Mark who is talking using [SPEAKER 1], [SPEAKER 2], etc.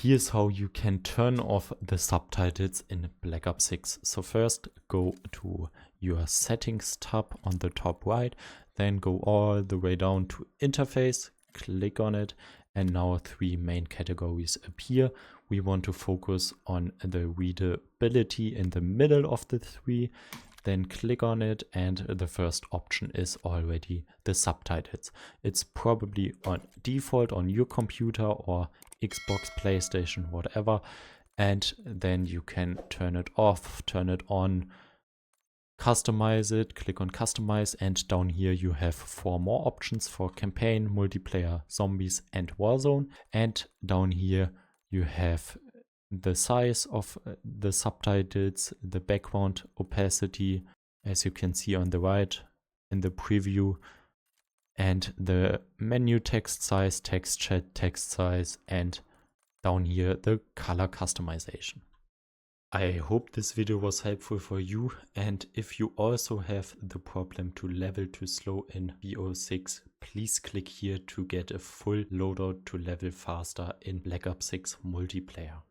[SPEAKER 1] Here's how you can turn off the subtitles in Black Ops 6. So first go to your settings tab on the top right, then go all the way down to interface, click on it, and now 3 main categories appear. We want to focus on the readability in the middle of the 3. Then click on it, and the first option is already the subtitles. It's probably on default on your computer or Xbox, PlayStation, whatever, and then you can turn it off, turn it on, customize it, click on customize, and down here you have 4 more options for campaign, multiplayer, zombies, and Warzone. And down here you have the size of the subtitles, the background opacity, as you can see on the right in the preview, and the menu text size, text chat text size, and down here the color customization. I hope this video was helpful for you, and if you also have the problem to level too slow in BO6, please click here to get a full loadout to level faster in Black Ops 6 multiplayer.